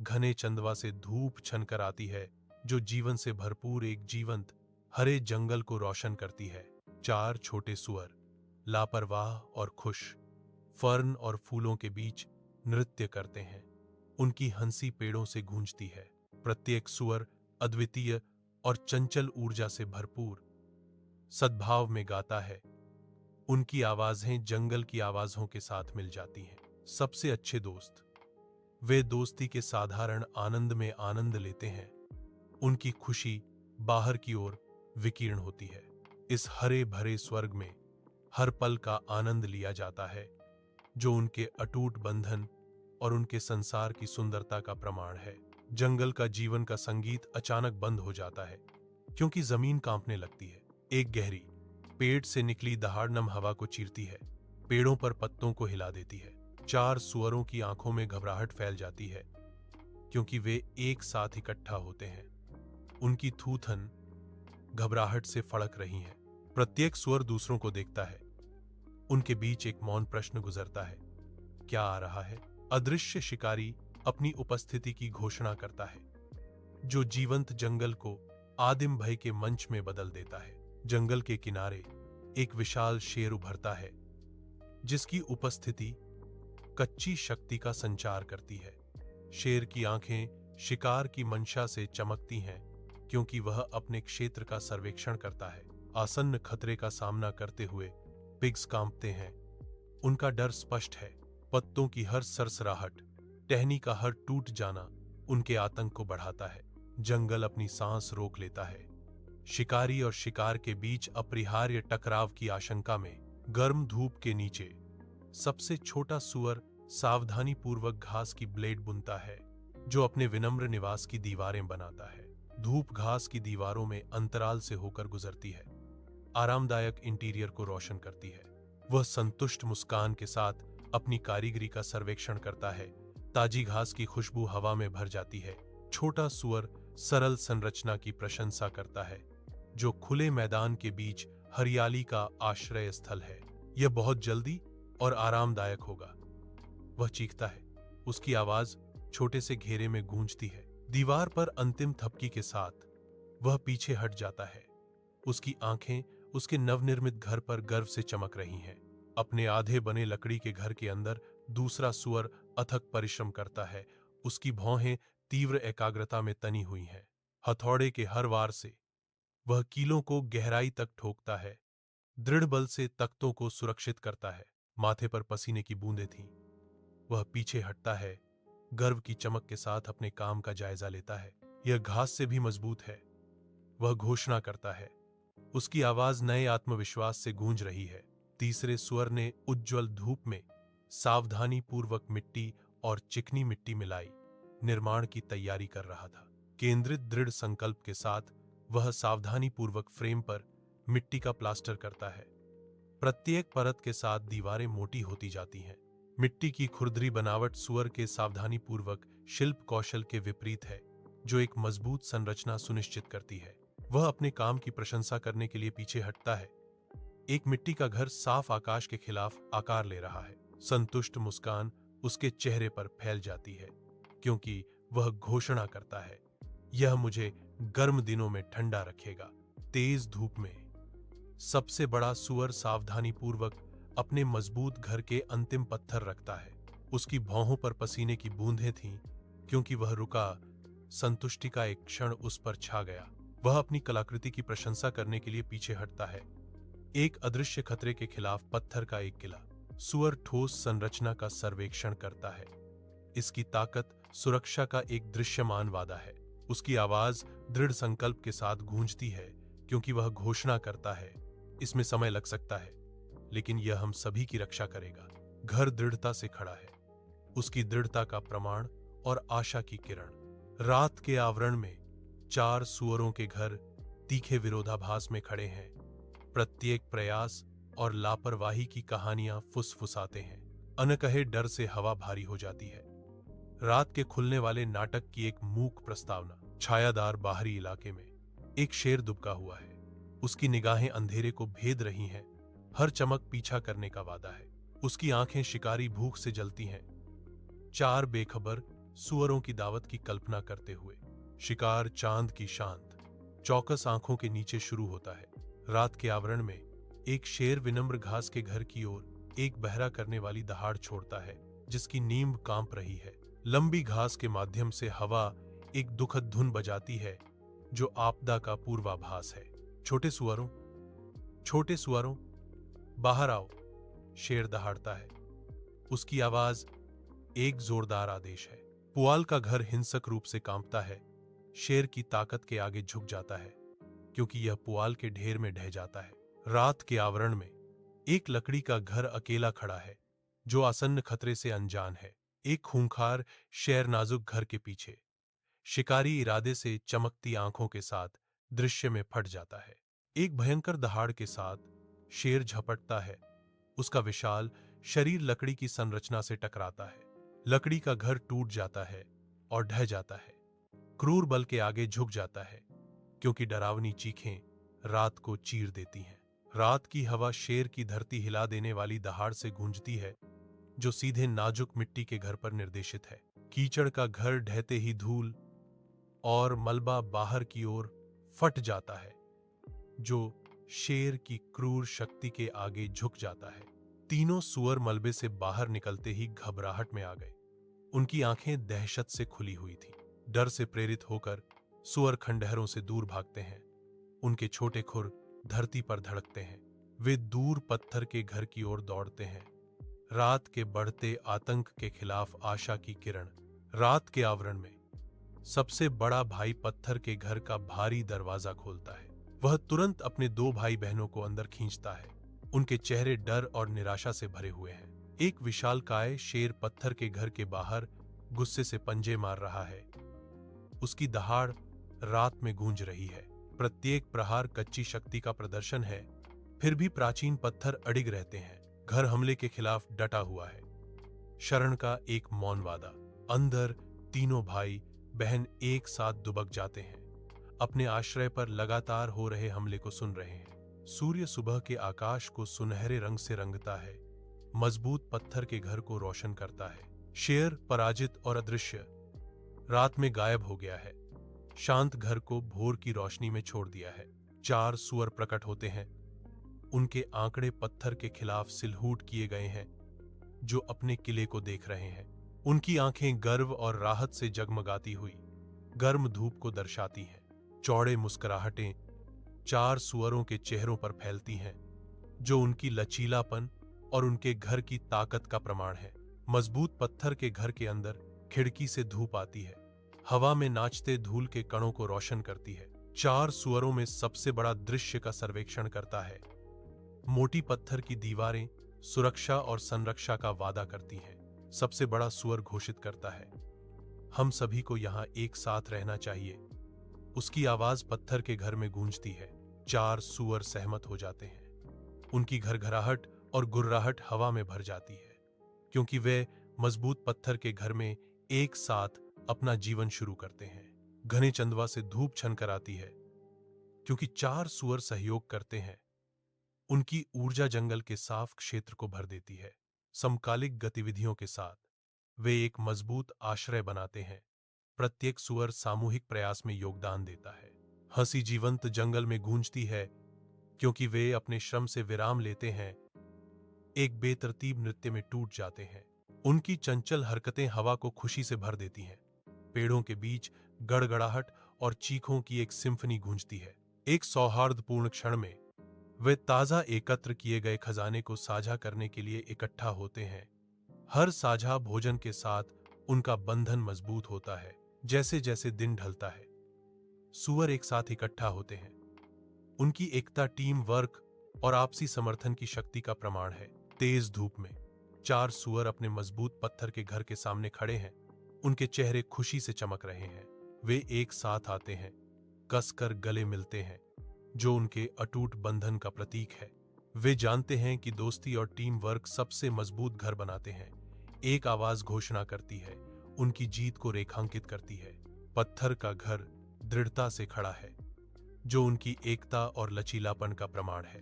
घने चंदवा से धूप छनकर आती है जो जीवन से भरपूर एक जीवंत हरे जंगल को रोशन करती है। चार छोटे सुअर, लापरवाह और खुश, फर्न और फूलों के बीच नृत्य करते हैं। उनकी हंसी पेड़ों से गूंजती है। प्रत्येक सुअर अद्वितीय और चंचल ऊर्जा से भरपूर सद्भाव में गाता है। उनकी आवाजें जंगल की आवाजों के साथ मिल जाती हैं। सबसे अच्छे दोस्त, वे दोस्ती के साधारण आनंद में आनंद लेते हैं। उनकी खुशी बाहर की ओर विकीर्ण होती है। इस हरे भरे स्वर्ग में हर पल का आनंद लिया जाता है, जो उनके अटूट बंधन और उनके संसार की सुंदरता का प्रमाण है। जंगल का जीवन का संगीत अचानक बंद हो जाता है क्योंकि जमीन कांपने लगती है। एक गहरी पेड़ से निकली दहाड़नम हवा को चीरती है, पेड़ों पर पत्तों को हिला देती है। चार सुअरों की आंखों में घबराहट फैल जाती है क्योंकि वे एक साथ इकट्ठा होते हैं। उनकी थूथन घबराहट से फड़क रही है। प्रत्येक सुअर दूसरों को देखता है। उनके बीच एक मौन प्रश्न गुजरता है, क्या आ रहा है? अदृश्य शिकारी अपनी उपस्थिति की घोषणा करता है, जो जीवंत जंगल को आदिम भय के मंच में बदल देता है। जंगल के किनारे एक विशाल शेर उभरता है, जिसकी उपस्थिति कच्ची शक्ति का संचार करती है। शेर की आंखें शिकार की मंशा से चमकती हैं क्योंकि वह अपने क्षेत्र का सर्वेक्षण करता है। आसन्न खतरे का सामना करते हुए पिग्स कांपते हैं। उनका डर स्पष्ट है। पत्तों की हर सरसराहट, टहनी का हर टूट जाना उनके आतंक को बढ़ाता है। जंगल अपनी सांस रोक लेता है। शिकारी और शिकार के बीच अपरिहार्य टकराव की आशंका में गर्म धूप के नीचे सबसे छोटा सुअर सावधानी पूर्वक घास की ब्लेड बुनता है, जो अपने विनम्र निवास की दीवारें बनाता है। धूप घास की दीवारों में अंतराल से होकर गुजरती है, आरामदायक इंटीरियर को रोशन करती है। वह संतुष्ट मुस्कान के साथ अपनी कारीगरी का सर्वेक्षण करता है। ताजी घास की खुशबू हवा में भर जाती है। छोटा सुअर सरल संरचना की प्रशंसा करता है, जो खुले मैदान के बीच हरियाली का आश्रय स्थल है। यह बहुत जल्दी और आरामदायक होगा, वह चीखता है। उसकी आवाज छोटे से घेरे में गूंजती है। दीवार पर अंतिम थपकी के साथ वह पीछे हट जाता है। उसकी आंखें उसके नवनिर्मित घर पर गर्व से चमक रही हैं। अपने आधे बने लकड़ी के घर के अंदर दूसरा सुअर अथक परिश्रम करता है। उसकी भौहें तीव्र एकाग्रता में तनी हुई हैं। हथौड़े के हर वार से वह कीलों को गहराई तक ठोकता है, दृढ़ बल से तख्तों को सुरक्षित करता है। माथे पर पसीने की बूंदें थीं। वह पीछे हटता है, गर्व की चमक के साथ अपने काम का जायजा लेता है। यह घास से भी मजबूत है, वह घोषणा करता है। उसकी आवाज नए आत्मविश्वास से गूंज रही है। तीसरे सुअर ने उज्ज्वल धूप में सावधानी पूर्वक मिट्टी और चिकनी मिट्टी मिलाई निर्माण की तैयारी कर रहा था। केंद्रित दृढ़ संकल्प के साथ वह सावधानी पूर्वक फ्रेम पर मिट्टी का प्लास्टर करता है। प्रत्येक परत के साथ दीवारें मोटी होती जाती हैं। मिट्टी की खुरदरी बनावट सुअर के सावधानी पूर्वक शिल्प कौशल के विपरीत है, जो एक मजबूत संरचना सुनिश्चित करती है। वह अपने काम की प्रशंसा करने के लिए पीछे हटता है। एक मिट्टी का घर साफ आकाश के खिलाफ आकार ले रहा है। संतुष्ट मुस्कान उसके चेहरे पर फैल जाती है क्योंकि वह घोषणा करता है, यह मुझे गर्म दिनों में ठंडा रखेगा। तेज धूप में सबसे बड़ा सुअर सावधानी पूर्वक अपने मजबूत घर के अंतिम पत्थर रखता है। उसकी भौहों पर पसीने की बूंदें थीं क्योंकि वह रुका। संतुष्टि का एक क्षण उस पर छा गया। वह अपनी कलाकृति की प्रशंसा करने के लिए पीछे हटता है। एक अदृश्य खतरे के खिलाफ पत्थर का एक किला। सुअर ठोस संरचना का सर्वेक्षण करता है। इसकी ताकत सुरक्षा का एक दृश्यमान वादा है। उसकी आवाज दृढ़ संकल्प के साथ गूंजती है क्योंकि वह घोषणा करता है, इसमें समय लग सकता है, लेकिन यह हम सभी की रक्षा करेगा। घर दृढ़ता से खड़ा है, उसकी दृढ़ता का प्रमाण और आशा की किरण। रात के आवरण में चार सुअरों के घर तीखे विरोधाभास में खड़े हैं। प्रत्येक प्रयास और लापरवाही की कहानियां फुसफुसाते हैं। अनकहे डर से हवा भारी हो जाती है। रात के खुलने वाले नाटक की एक मूक प्रस्तावना। छायादार बाहरी इलाके में एक शेर दुबका हुआ है। उसकी निगाहें अंधेरे को भेद रही हैं। हर चमक पीछा करने का वादा है। उसकी आंखें शिकारी भूख से जलती हैं। चार बेखबर सुअरों की दावत की कल्पना करते हुए। शिकार चांद की शांत, चौकस आंखों के नीचे शुरू होता है। रात के आवरण में एक शेर विनम्र घास के घर की ओर एक बहरा करने वाली दहाड़ छोड़ता है, जिसकी नींव कांप रही है। लंबी घास के माध्यम से हवा एक दुखद धुन बजाती है, जो आपदा का पूर्वाभास है। छोटे सुअरों, बाहर आओ, शेर दहाड़ता है। उसकी आवाज एक जोरदार आदेश है। पुआल का घर हिंसक रूप से कांपता है। शेर की ताकत के आगे झुक जाता है, क्योंकि यह पुआल के ढेर में ढह जाता है। रात के आवरण में एक लकड़ी का घर अकेला खड़ा है, जो आसन्न खतरे से अनजान है। एक खूंखार शेर नाजुक घर के पीछे शिकारी इरादे से चमकती आंखों के साथ दृश्य में फट जाता है। एक भयंकर दहाड़ के साथ शेर झपटता है। उसका विशाल शरीर लकड़ी की संरचना से टकराता है। लकड़ी का घर टूट जाता है और ढह जाता है। क्रूर बल के आगे झुक जाता है, क्योंकि डरावनी चीखें रात को चीर देती हैं। रात की हवा शेर की धरती हिला देने वाली दहाड़ से गूंजती है, जो सीधे नाजुक मिट्टी के घर पर निर्देशित है। कीचड़ का घर ढहते ही धूल और मलबा बाहर की ओर फट जाता है, जो शेर की क्रूर शक्ति के आगे झुक जाता है। तीनों सुअर मलबे से बाहर निकलते ही घबराहट में आ गए। उनकी आंखें दहशत से खुली हुई थीं। डर से प्रेरित होकर सुअर खंडहरों से दूर भागते हैं। उनके छोटे खुर धरती पर धड़कते हैं। वे दूर पत्थर के घर की ओर दौड़ते हैं। रात के बढ़ते आतंक के खिलाफ आशा की किरण। रात के आवरण में सबसे बड़ा भाई पत्थर के घर का भारी दरवाजा खोलता है। वह तुरंत अपने दो भाई बहनों को अंदर खींचता है। उनके चेहरे डर और निराशा से भरे हुए हैं। एक विशालकाय शेर पत्थर के घर के बाहर गुस्से से पंजे मार रहा है। उसकी दहाड़ रात में गूंज रही है। प्रत्येक प्रहार कच्ची शक्ति का प्रदर्शन है, फिर भी प्राचीन पत्थर अडिग रहते हैं। घर हमले के खिलाफ डटा हुआ है। शरण का एक मौन वादा। अंदर तीनों भाई बहन एक साथ दुबक जाते हैं, अपने आश्रय पर लगातार हो रहे हमले को सुन रहे हैं। सूर्य सुबह के आकाश को सुनहरे रंग से रंगता है, मजबूत पत्थर के घर को रोशन करता है। शेर पराजित और अदृश्य रात में गायब हो गया है। शांत घर को भोर की रोशनी में छोड़ दिया है। चार सुअर प्रकट होते हैं। उनके आंकड़े पत्थर के खिलाफ सिलहूट किए गए हैं, जो अपने किले को देख रहे हैं। उनकी आंखें गर्व और राहत से जगमगाती हुई गर्म धूप को दर्शाती हैं। चौड़े मुस्कुराहटें चार सुअरों के चेहरों पर फैलती हैं, जो उनकी लचीलापन और उनके घर की ताकत का प्रमाण है। मजबूत पत्थर के घर के अंदर खिड़की से धूप आती है, हवा में नाचते धूल के कणों को रोशन करती है। चार सुअरों में सबसे बड़ा दृश्य का सर्वेक्षण करता है। मोटी पत्थर की दीवारें सुरक्षा और संरक्षा का वादा करती हैं। सबसे बड़ा सुअर घोषित करता है, हम सभी को यहां एक साथ रहना चाहिए। उसकी आवाज पत्थर के घर में गूंजती है। चार सुअर सहमत हो जाते हैं। उनकी घरघराहट और गुर्राहट हवा में भर जाती है, क्योंकि वे मजबूत पत्थर के घर में एक साथ अपना जीवन शुरू करते हैं। घने चंदवा से धूप छनकर आती है, क्योंकि चार सुअर सहयोग करते हैं। उनकी ऊर्जा जंगल के साफ क्षेत्र को भर देती है। समकालिक गतिविधियों के साथ वे एक मजबूत आश्रय बनाते हैं। प्रत्येक सुअर सामूहिक प्रयास में योगदान देता है। हंसी जीवंत जंगल में गूंजती है, क्योंकि वे अपने श्रम से विराम लेते हैं, एक बेतरतीब नृत्य में टूट जाते हैं। उनकी चंचल हरकतें हवा को खुशी से भर देती हैं। पेड़ों के बीच गड़गड़ाहट और चीखों की एक सिम्फनी गूंजती है। एक सौहार्दपूर्ण क्षण में वे ताजा एकत्र किए गए खजाने को साझा करने के लिए इकट्ठा होते हैं। हर साझा भोजन के साथ उनका बंधन मजबूत होता है। जैसे जैसे दिन ढलता है, सुअर एक साथ इकट्ठा होते हैं। उनकी एकता टीम वर्क और आपसी समर्थन की शक्ति का प्रमाण है। तेज धूप में चार सुअर अपने मजबूत पत्थर के घर के सामने खड़े हैं। उनके चेहरे खुशी से चमक रहे हैं। वे एक साथ आते हैं, कसकर गले मिलते हैं, जो उनके अटूट बंधन का प्रतीक है। वे जानते हैं कि दोस्ती और टीम वर्क सबसे मजबूत घर बनाते हैं। एक आवाज घोषणा करती है, उनकी जीत को रेखांकित करती है। पत्थर का घर दृढ़ता से खड़ा है, जो उनकी एकता और लचीलापन का प्रमाण है।